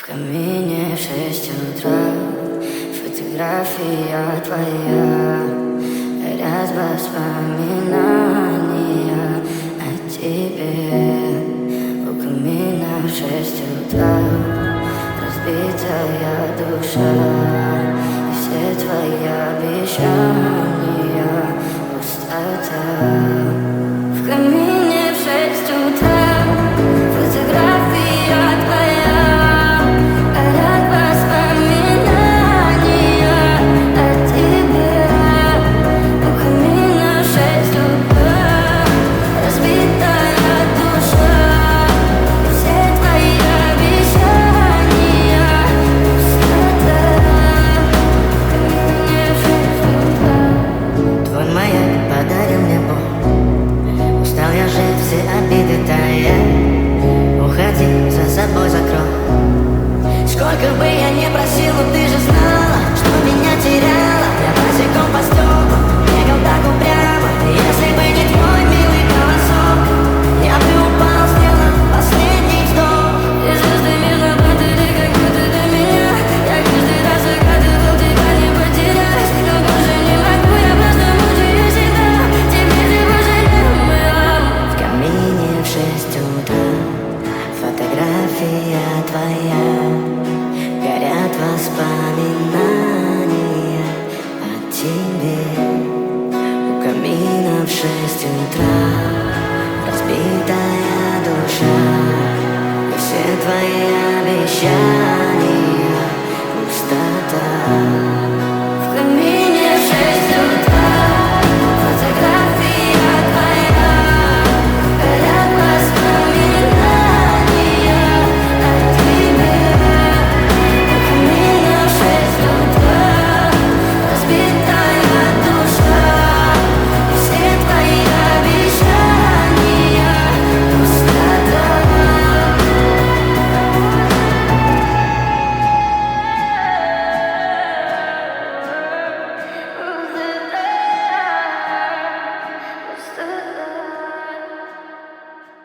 В камине в 6 утра, фотография твоя, горят воспоминания о тебе. У камина в 6 утра, разбитая душа, и все твои обещания пустота. В камине в 6 утра, фотография твоя, горят воспоминания о тебе. У камина в 6 утра, разбитая душа, и все твои обещания пустота. В камине в 6 утра. Твой маяк подарил мне боль, устал я жить, все обиды тая. Уходи, за собой закрой. Сколько бы я ни просил, но ты же знала, что меня теряла. Я босиком по стеклу бегал так упрямо. Если бы не твой милый голосок, я бы упал, сделал последний вздох. И звезды мирно падали, как будто до меня. Я каждый раз загадывал тебя не потерять, но больше не могу, я просто мучаюсь всегда. Теперь ты больше не умела. В камине в 6 утра, фотография твоя,